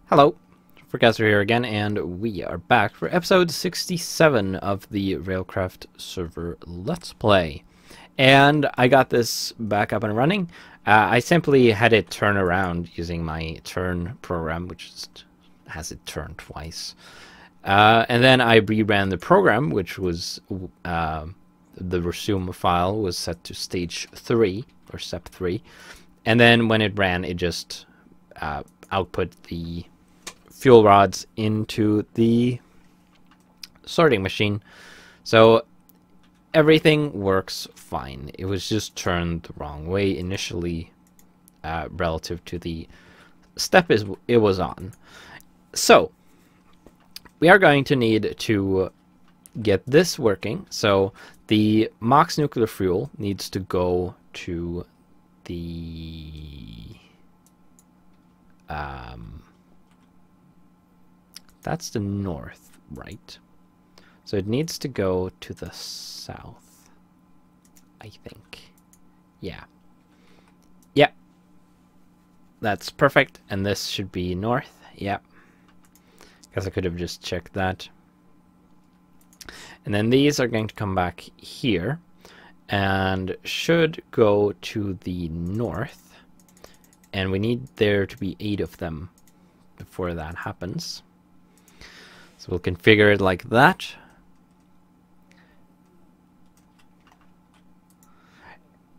Hello, Professor here again, and we are back for episode 67 of the Railcraft server Let's Play. And I got this back up and running. I simply had it turn around using my turn program, which just has it turn twice. And then I reran the program, which was the resume file was set to stage 3, or step 3. And then when it ran, it just output the fuel rods into the sorting machine. So everything works fine. It was just turned the wrong way initially relative to the step it was on. So we are going to need to get this working. So the MOX nuclear fuel needs to go to the that's the north, right? So it needs to go to the south, I think. Yeah. Yep. That's perfect. And this should be north. Yep. Because I could have just checked that. And then these are going to come back here and should go to the north. And we need there to be 8 of them before that happens. So we'll configure it like that.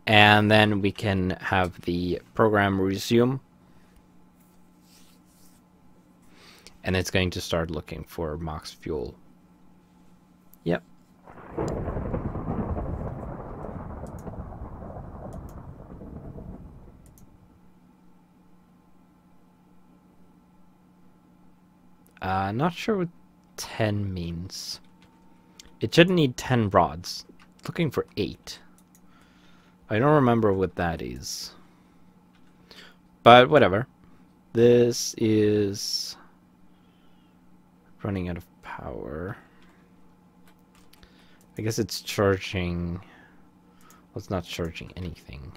And then we can have the program resume. And it's going to start looking for MOX fuel. Yep. Not sure what 10 means. It shouldn't need 10 rods. Looking for 8. I don't remember what that is. But whatever. This is running out of power. I guess it's charging. Well, it's not charging anything.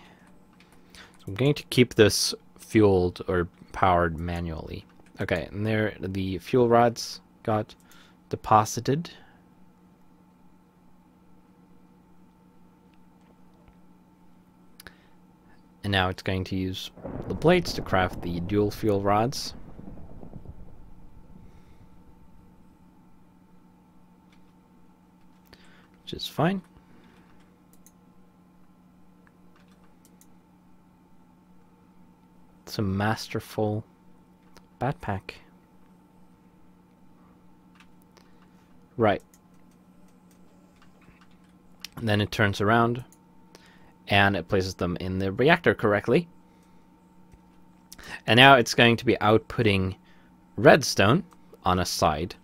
So I'm going to keep this fueled or powered manually. Okay, and there the fuel rods got deposited. And now it's going to use the blades to craft the dual fuel rods. Which is fine. It's a masterful backpack. Right. And then it turns around and it places them in the reactor correctly. And now it's going to be outputting redstone on a side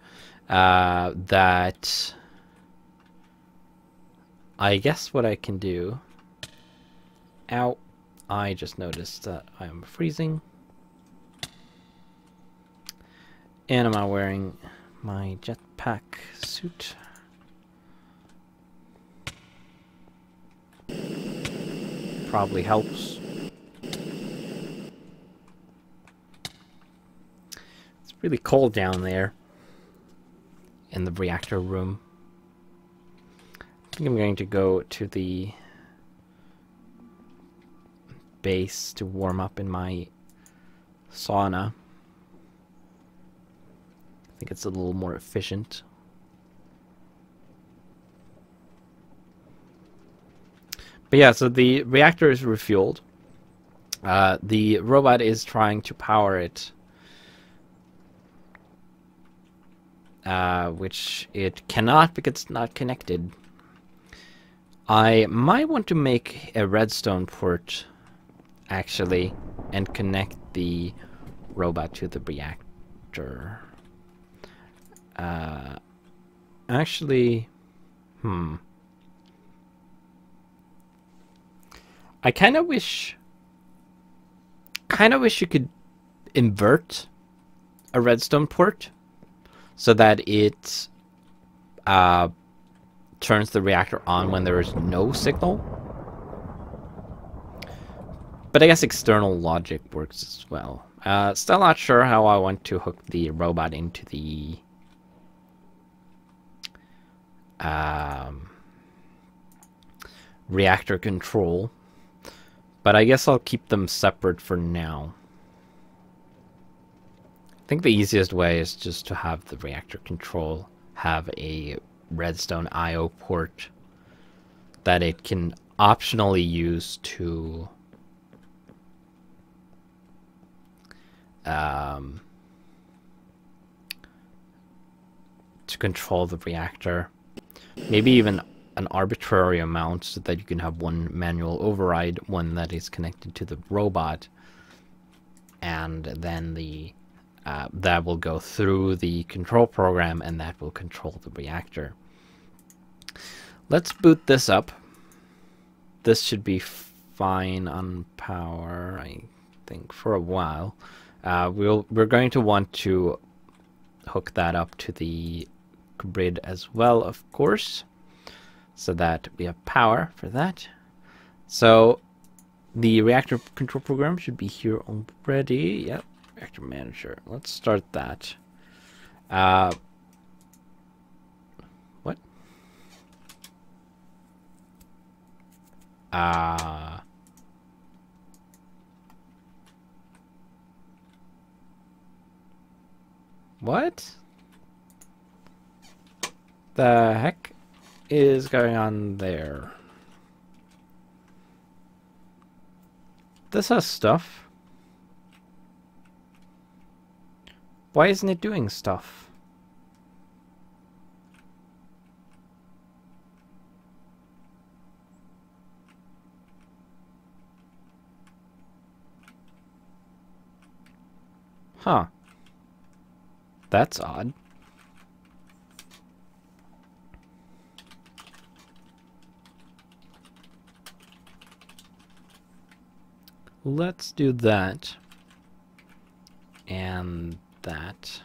that I guess what I can do. Ow. I just noticed that I am freezing. And I'm not wearing my jetpack suit. Probably helps. It's really cold down there in the reactor room. I think I'm going to go to the base to warm up in my sauna. I think it's a little more efficient. But yeah, so the reactor is refueled. The robot is trying to power it, which it cannot because it's not connected. I might want to make a redstone port, actually, and connect the robot to the reactor. Actually, I kind of wish you could invert a redstone port so that it turns the reactor on when there is no signal. But I guess external logic works as well. Still not sure how I want to hook the robot into the reactor control, but I guess I'll keep them separate for now. I think the easiest way is just to have the reactor control have a redstone IO port that it can optionally use to control the reactor. Maybe even an arbitrary amount so that you can have one manual override, one that is connected to the robot, and then the that will go through the control program and that will control the reactor. Let's boot this up. This should be fine on power, I think, for a while. We're going to want to hook that up to the grid as well, of course, so that we have power for that. So the reactor control program should be here already. Yep, reactor manager. Let's start that. What? What the heck is going on there? This has stuff. Why isn't it doing stuff? Huh. That's odd. Let's do that. And that.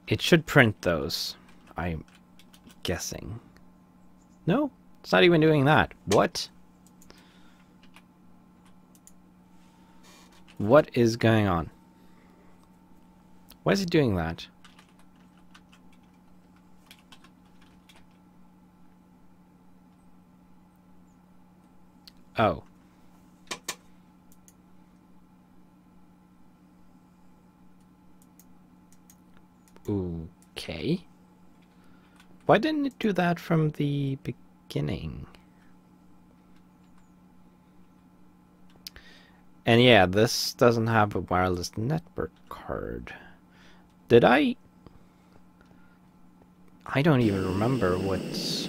It should print those, I'm guessing. No, it's not even doing that. What? What is going on? Why is it doing that? Oh. Okay. Why didn't it do that from the beginning? And yeah, this doesn't have a wireless network card. Did I? I don't even remember what's...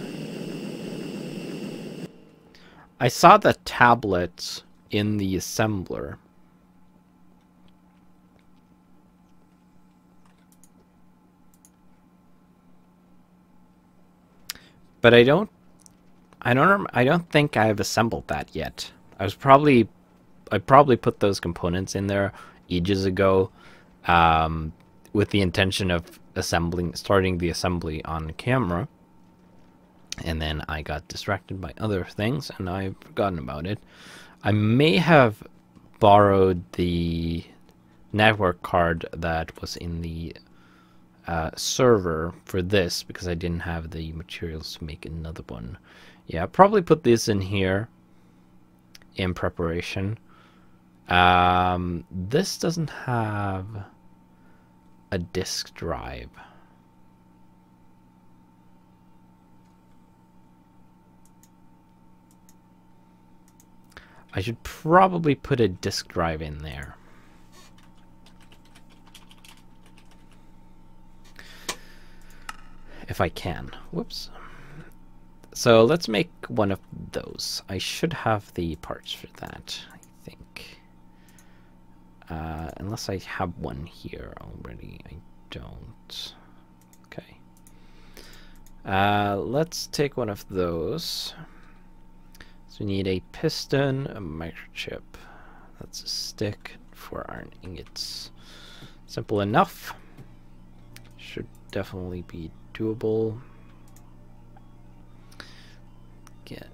I saw the tablet in the assembler. But I don't think I've assembled that yet. I probably put those components in there ages ago, with the intention of starting the assembly on camera. And then I got distracted by other things and I've forgotten about it. I may have borrowed the network card that was in the server for this because I didn't have the materials to make another one. Yeah, I'll probably put this in here in preparation. This doesn't have a disk drive. I should probably put a disk drive in there. If I can. Whoops. So let's make one of those. I should have the parts for that, I think. Unless I have one here already. I don't. Okay. Let's take one of those. So we need a piston, a microchip. That's a stick, 4 iron ingots. Simple enough. Should definitely be doable. Get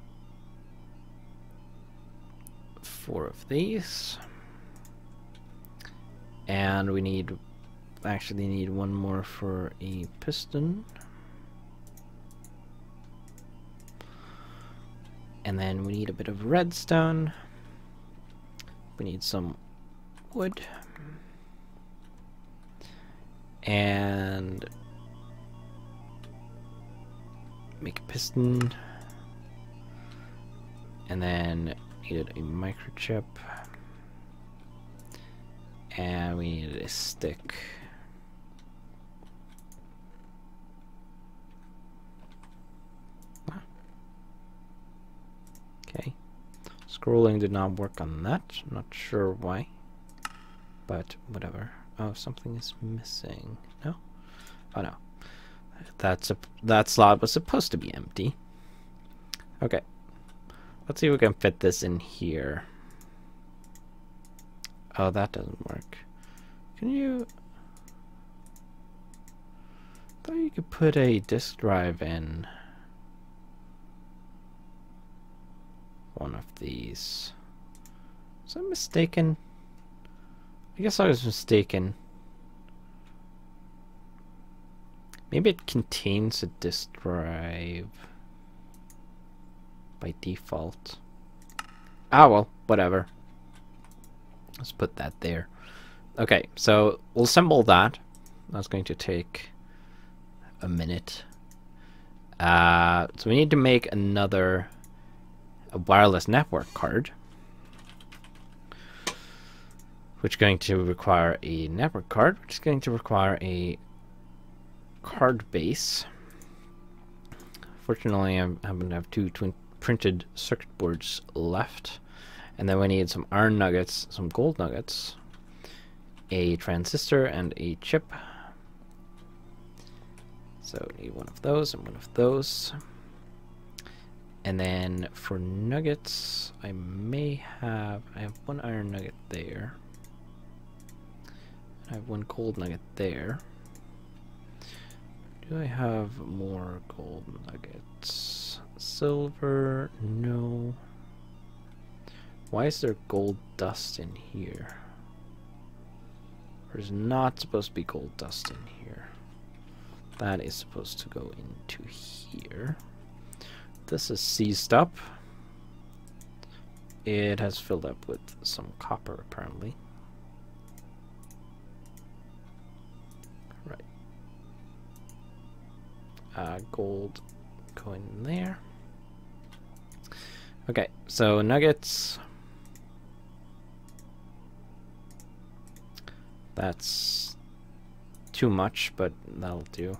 4 of these. And we need, actually need one more for a piston. And then we need a bit of redstone. We need some wood. And make a piston. And then needed a microchip. And we needed a stick. Okay. Scrolling did not work on that. Not sure why. But whatever. Oh, something is missing. No? Oh no. That slot was supposed to be empty. Okay. Let's see if we can fit this in here. Oh, that doesn't work. Can you... I thought you could put a disk drive in one of these. Was I mistaken? I guess I was mistaken. Maybe it contains a disk drive by default. Ah, well, whatever. Let's put that there. Okay, so we'll assemble that. That's going to take a minute. So we need to make a wireless network card, which is going to require a network card, which is going to require a card base. Fortunately, I happen to have 2 printed circuit boards left. And then we need some iron nuggets, some gold nuggets, a transistor, and a chip. So we need one of those and one of those. And then for nuggets, I have 1 iron nugget there. I have 1 gold nugget there. Do I have more gold nuggets? Silver? No. Why is there gold dust in here? There's not supposed to be gold dust in here. That is supposed to go into here. This is seized up. It has filled up with some copper, apparently. Right. Gold going there. Okay, so nuggets. That's too much, but that'll do,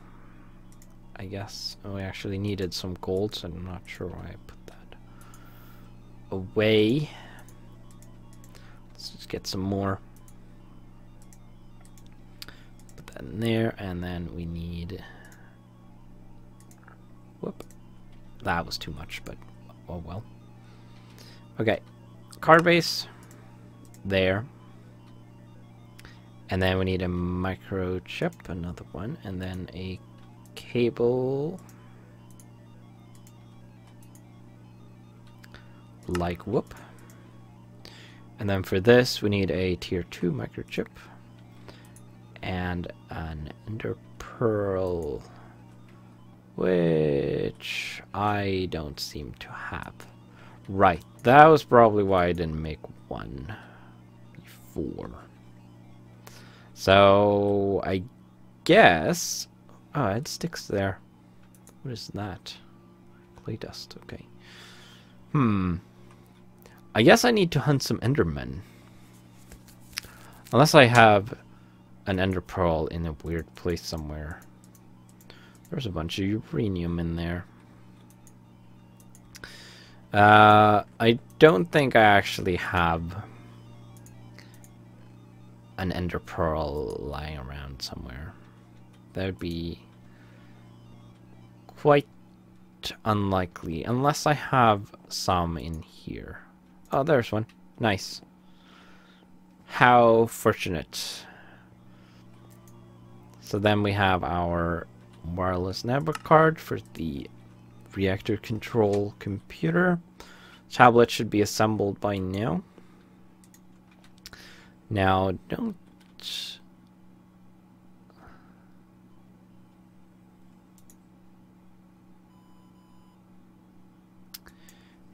I guess. Oh, we actually needed some gold, so I'm not sure why I put that away. Let's just get some more. Put that in there, and then we need... Whoop. That was too much, but oh well. Okay, card base there. And then we need a microchip, another one, and then a cable like whoop. And then for this we need a tier 2 microchip and an ender pearl, which I don't seem to have. Right, that was probably why I didn't make one before. So I guess, oh, it sticks there. What is that? Clay dust, okay. I guess I need to hunt some endermen. Unless I have an ender pearl in a weird place somewhere. There's a bunch of uranium in there. I don't think I actually have an ender pearl lying around somewhere. That would be quite unlikely, unless I have some in here. Oh, there's one. Nice. How fortunate. So then we have our wireless network card for the reactor control computer. Tablet should be assembled by now. Now, don't...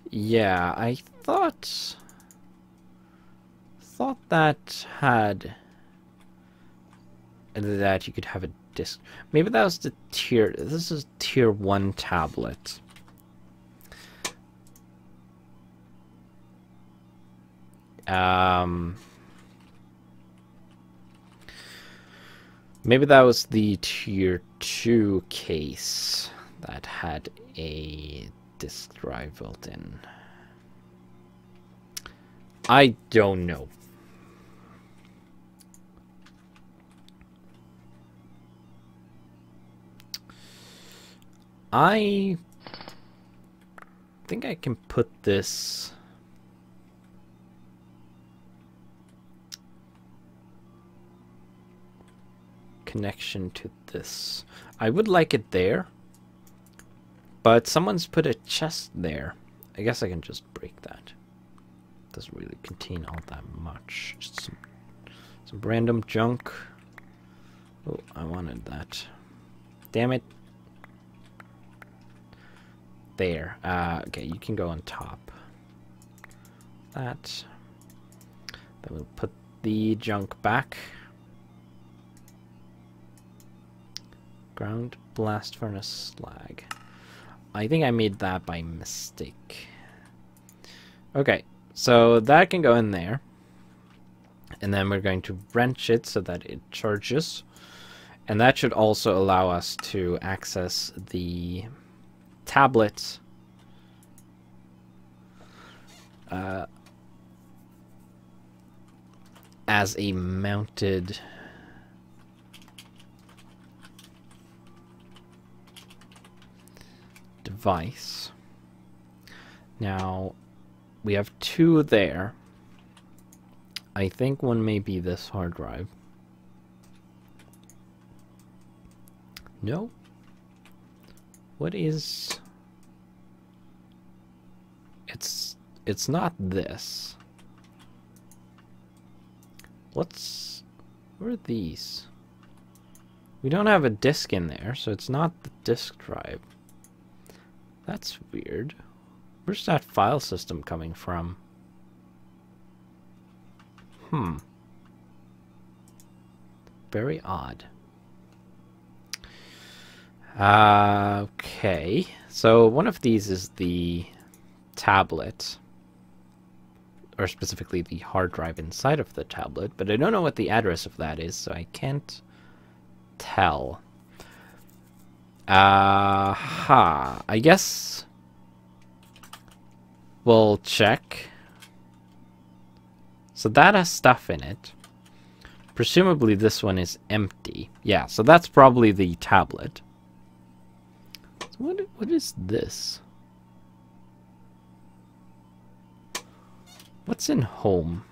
Yeah, I thought that had... that you could have a disk. Maybe that was the tier... This is tier 1 tablet. Maybe that was the tier 2 case that had a disk drive built in. I don't know. I think I can put this connection to this. I would like it there, but someone's put a chest there. I guess I can just break that. Doesn't really contain all that much. Just some random junk. Oh, I wanted that. Damn it. There. Okay, you can go on top. That. Then we'll put the junk back. Ground blast furnace slag. I think I made that by mistake. Okay, so that can go in there. And then we're going to wrench it so that it charges. And that should also allow us to access the tablet as a mounted device. Now we have 2 there. I think one may be this hard drive. No? What is... It's not this. Where are these? We don't have a disk in there, so it's not the disk drive. That's weird. Where's that file system coming from? Very odd. Okay. So one of these is the tablet. Or specifically the hard drive inside of the tablet. But I don't know what the address of that is, so I can't tell. I guess we'll check. So that has stuff in it. Presumably this one is empty. Yeah, so that's probably the tablet. So what is this? What's in home?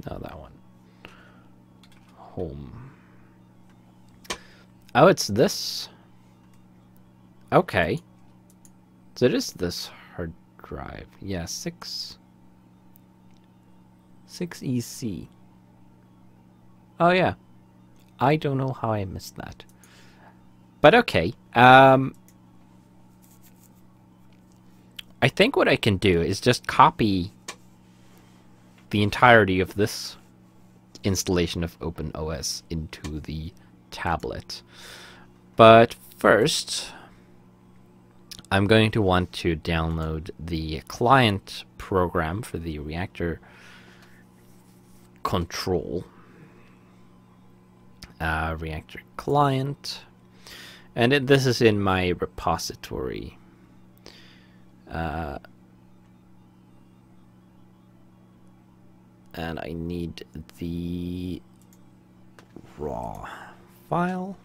No, that one. Home. Oh, it's this? Okay. So it is this hard drive. Yeah, 6EC. Oh, yeah. I don't know how I missed that. But okay. I think what I can do is just copy the entirety of this installation of OpenOS into the tablet. But first, I'm going to want to download the client program for the reactor control. Reactor client. And this is in my repository. And I need the raw file.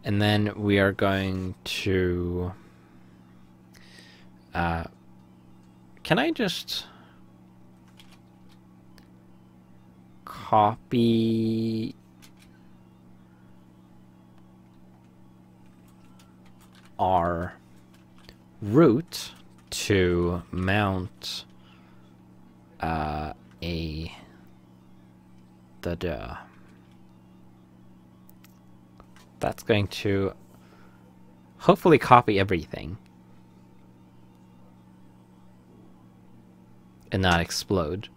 And then we are going to... can I just copy our root to mount a a da-da. That's going to hopefully copy everything and not explode.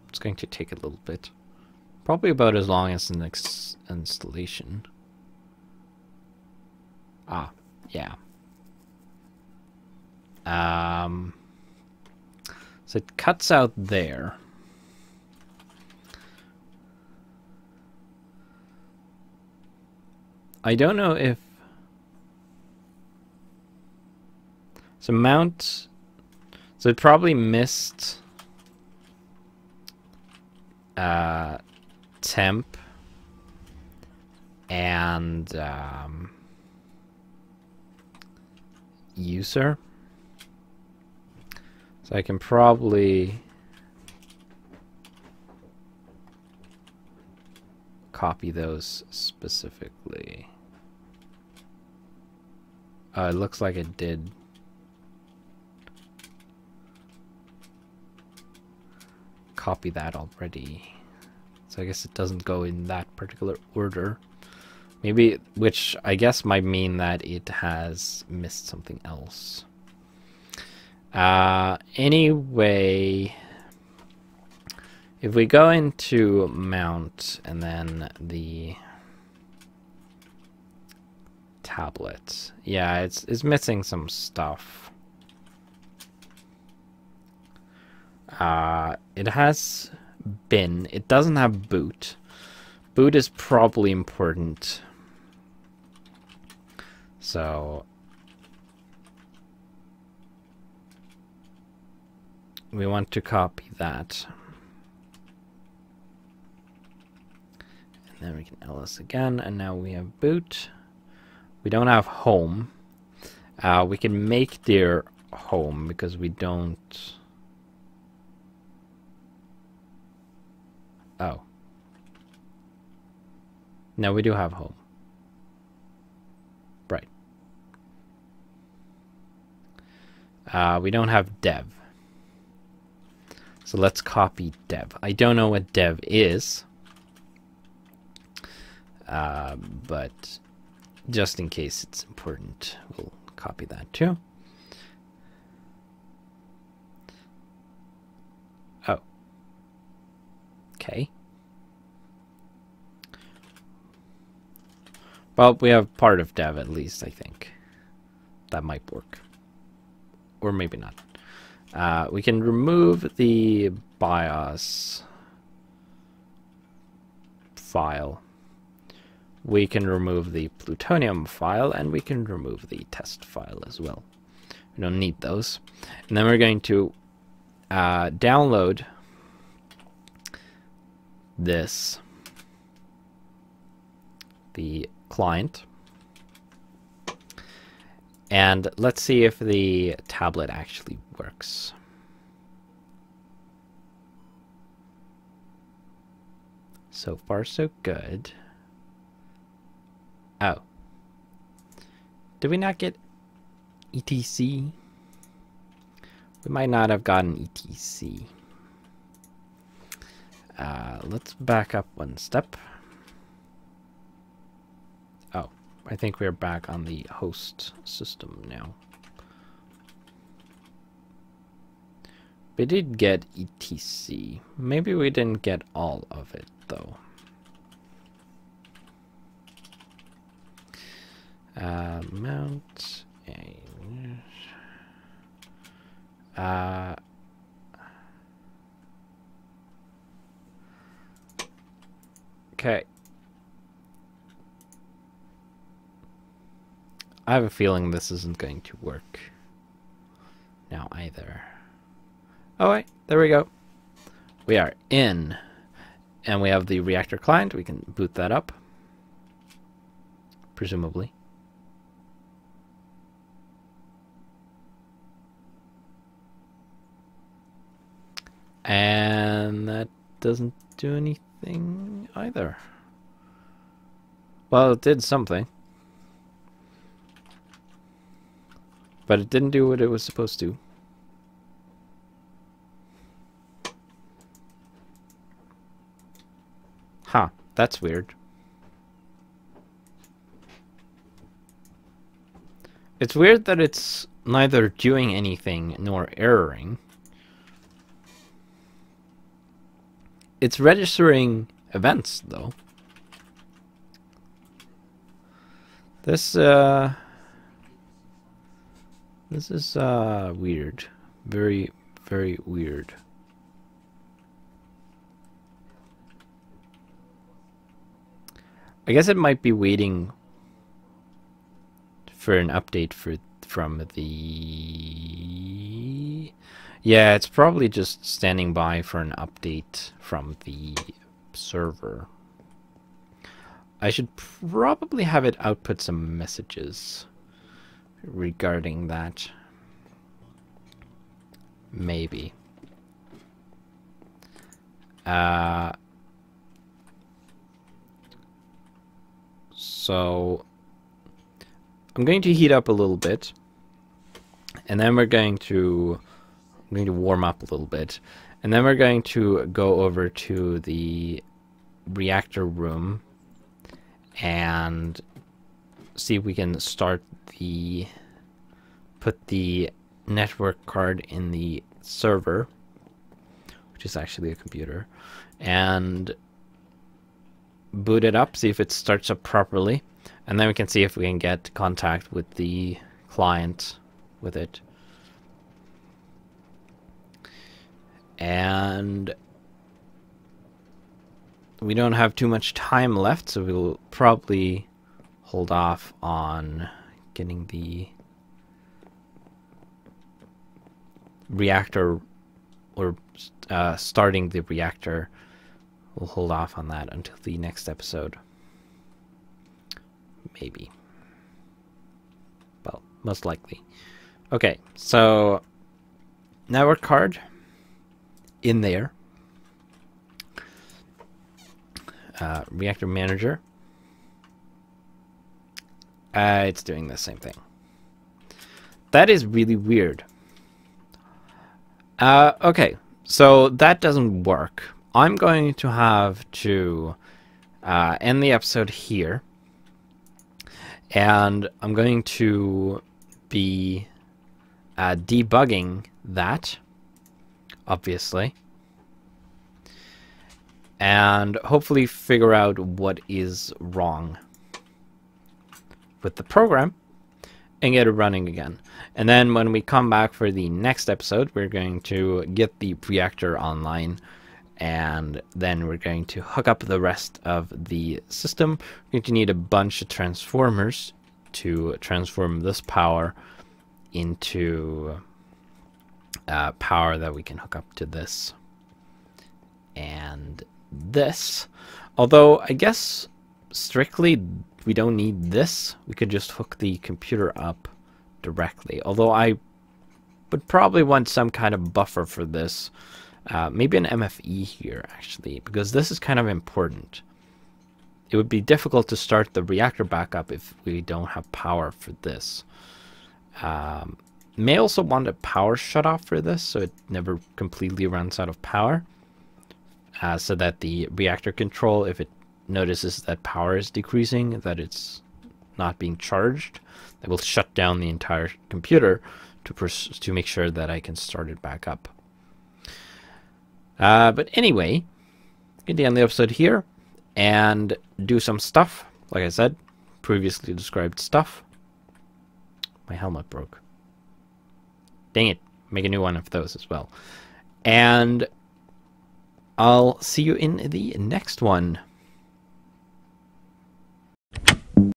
It's going to take a little bit. Probably about as long as the next installation. Ah, yeah. So it cuts out there. I don't know if... So mount... So it probably missed... temp and user. So I can probably copy those specifically. It looks like it did. Copy that already. So I guess it doesn't go in that particular order. Maybe, which I guess might mean that it has missed something else. Anyway, if we go into mount and then the tablet, yeah, it's missing some stuff. It has bin. It doesn't have boot. Boot is probably important. So we want to copy that. And then we can ls again, and now we have boot. We don't have home. We can make their home because we don't... Oh. No, we do have home. Right. We don't have dev. So let's copy dev. I don't know what dev is. But just in case it's important, we'll copy that too. Oh. Okay. Well, we have part of dev at least, I think. That might work. Or maybe not. We can remove the BIOS file. We can remove the plutonium file, and we can remove the test file as well. We don't need those. And then we're going to download this, the client, and let's see if the tablet actually works. So far so good. Oh, did we not get etc? We might not have gotten etc. Let's back up one step. Oh, I think we're back on the host system now. We did get etc. Maybe we didn't get all of it, though. Mount a... Okay. I have a feeling this isn't going to work now either. Oh wait, there we go. We are in, and we have the reactor client. We can boot that up, presumably. And that doesn't do anything either. Well, it did something, but it didn't do what it was supposed to. That's weird. It's weird that it's neither doing anything nor erroring. It's registering events, though. This is weird. Very, very weird. I guess it might be waiting for an update from the... Yeah, it's probably just standing by for an update from the server. I should probably have it output some messages regarding that. Maybe. So I'm going to heat up a little bit, and then I'm going to warm up a little bit, and then we're going to go over to the reactor room and see if we can put the network card in the server, which is actually a computer, and boot it up, see if it starts up properly, and then we can see if we can get contact with the client with it. And we don't have too much time left, so we'll probably hold off on getting the reactor, or starting the reactor. We'll hold off on that until the next episode. Maybe. Well, most likely. Okay, so network card in there. Reactor manager. It's doing the same thing. That is really weird. Okay, so that doesn't work. I'm going to have to end the episode here, and I'm going to be debugging that, obviously, and hopefully figure out what is wrong with the program and get it running again. And then when we come back for the next episode, we're going to get the reactor online, and then we're going to hook up the rest of the system. We're going to need a bunch of transformers to transform this power into power that we can hook up to this and this. Although I guess strictly we don't need this. We could just hook the computer up directly. Although I would probably want some kind of buffer for this. Maybe an MFE here, actually, because this is kind of important. It would be difficult to start the reactor back up if we don't have power for this. May also want a power shutoff for this, so it never completely runs out of power. So that the reactor control, if it notices that power is decreasing, that it's not being charged, that will shut down the entire computer to make sure that I can start it back up. But anyway, get to end the episode here and do some stuff. Like I said, previously described stuff. My helmet broke. Dang it. Make a new one of those as well. And I'll see you in the next one.